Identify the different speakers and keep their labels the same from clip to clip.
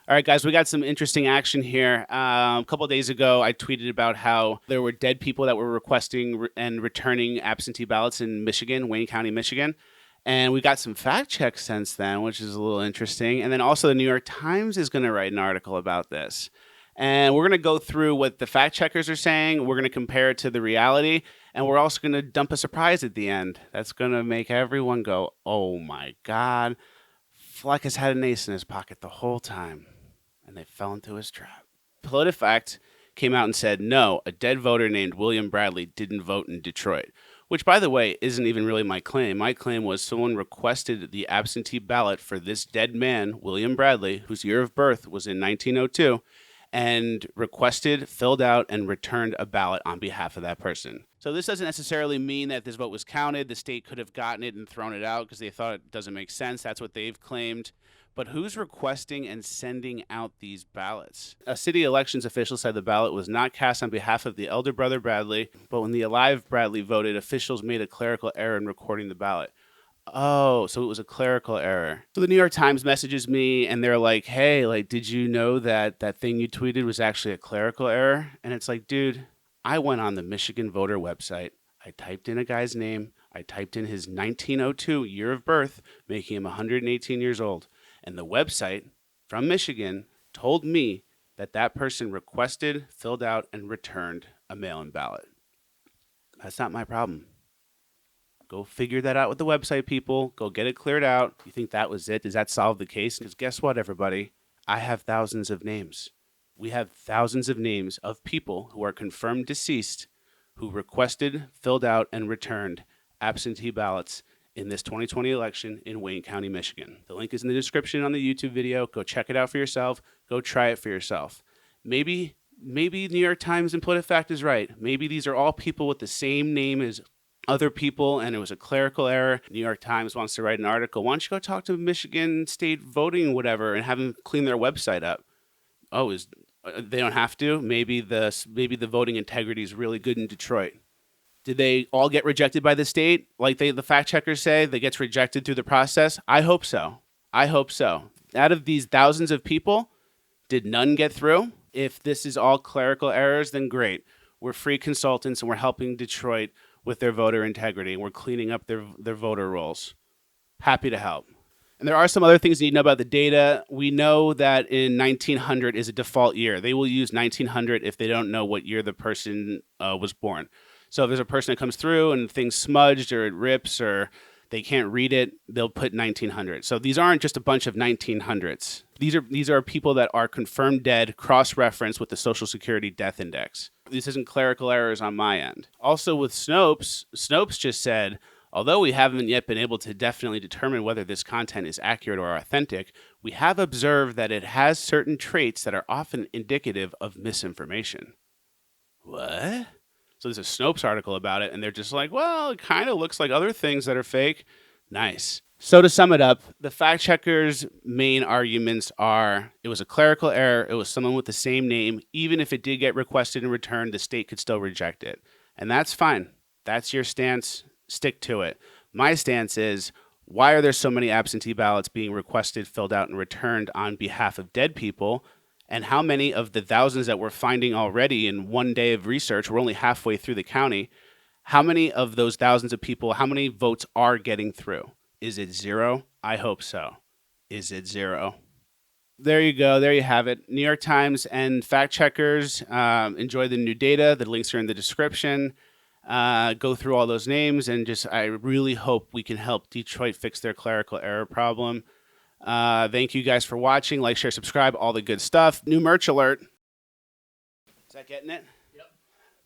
Speaker 1: All right, guys, we got some interesting action here. A couple of days ago, I tweeted about how there were dead people that were requesting and returning absentee ballots in Michigan, Wayne County, Michigan. And we got some fact checks since then, which is a little interesting. And then also the New York Times is going to write an article about this. And we're going to go through what the fact checkers are saying. We're going to compare it to the reality. And we're also going to dump a surprise at the end. That's going to make everyone go, oh my God, Fleccas had an ace in his pocket the whole time. And they fell into his trap. PolitiFact came out and said, no, a dead voter named William Bradley didn't vote in Detroit, which, by the way, isn't even really my claim. My claim was someone requested the absentee ballot for this dead man, William Bradley, whose year of birth was in 1902, and requested, filled out, and returned a ballot on behalf of that person. So this doesn't necessarily mean that this vote was counted. The state could have gotten it and thrown it out because they thought it doesn't make sense. That's what they've claimed. But who's requesting and sending out these ballots? A city elections official said the ballot was not cast on behalf of the elder brother Bradley, but when the alive Bradley voted, officials made a clerical error in recording the ballot. Oh, so it was a clerical error. So the New York Times messages me and they're like, hey, like, did you know that that thing you tweeted was actually a clerical error? And it's like, dude, I went on the Michigan voter website. I typed in a guy's name. I typed in his 1902 year of birth, making him 118 years old. And the website from Michigan told me that that person requested, filled out, and returned a mail-in ballot. That's not my problem. Go figure that out with the website, people. Go get it cleared out. You think that was it? Does that solve the case? Because guess what, everybody? I have thousands of names. We have thousands of names of people who are confirmed deceased who requested, filled out, and returned absentee ballots in this 2020 election in Wayne County, Michigan. The link is in the description on the YouTube video. Go check it out for yourself. Go try it for yourself. Maybe New York Times and PolitiFact is right. Maybe these are all people with the same name as other people and it was a clerical error. New York Times wants to write an article. Why don't you go talk to Michigan State voting whatever and have them clean their website up? Oh, they don't have to? Maybe the voting integrity is really good in Detroit. Did they all get rejected by the state? Like the fact checkers say, they gets rejected through the process? I hope so. I hope so. Out of these thousands of people, did none get through? If this is all clerical errors, then great. We're free consultants and we're helping Detroit with their voter integrity. We're cleaning up their voter rolls. Happy to help. And there are some other things you need to know about the data. We know that in 1900 is a default year. They will use 1900 if they don't know what year the person was born. So if there's a person that comes through and things smudged or it rips or they can't read it, they'll put 1900. So these aren't just a bunch of 1900s. These are people that are confirmed dead, cross-referenced with the Social Security Death Index. This isn't clerical errors on my end. Also with Snopes just said, although we haven't yet been able to definitely determine whether this content is accurate or authentic, we have observed that it has certain traits that are often indicative of misinformation. What? So there's a Snopes article about it, and they're just like, well, it kind of looks like other things that are fake. Nice. So to sum it up, the fact checkers' main arguments are it was a clerical error, it was someone with the same name. Even if it did get requested and returned, the state could still reject it. And that's fine. That's your stance. Stick to it. My stance is, why are there so many absentee ballots being requested, filled out, and returned on behalf of dead people? And how many of the thousands that we're finding already in one day of research, we're only halfway through the county, how many of those thousands of people, how many votes are getting through? Is it zero? I hope so. Is it zero? There you go. There you have it. New York Times and fact checkers, enjoy the new data. The links are in the description. Go through all those names and I really hope we can help Detroit fix their clerical error problem. Thank you guys for watching. Like, share, subscribe, all the good stuff. New merch alert. Is that getting it? Yep.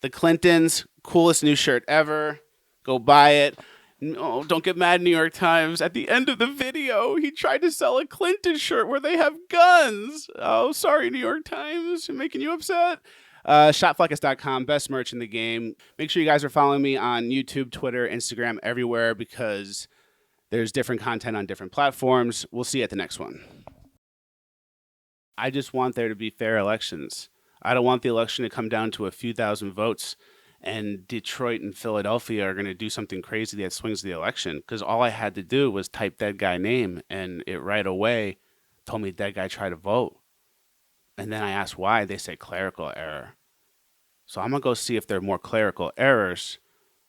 Speaker 1: The Clintons, coolest new shirt ever. Go buy it. No, don't get mad, New York Times. At the end of the video, he tried to sell a Clinton shirt where they have guns. Oh, sorry, New York Times. I'm making you upset. Shopfleccas.com, best merch in the game. Make sure you guys are following me on YouTube, Twitter, Instagram, everywhere, because there's different content on different platforms. We'll see you at the next one. I just want there to be fair elections. I don't want the election to come down to a few thousand votes and Detroit and Philadelphia are going to do something crazy that swings the election, because all I had to do was type that guy name and it right away told me that guy tried to vote. And then I asked why. They say clerical error. So I'm going to go see if there are more clerical errors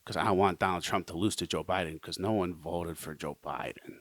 Speaker 1: because I don't want Donald Trump to lose to Joe Biden because no one voted for Joe Biden.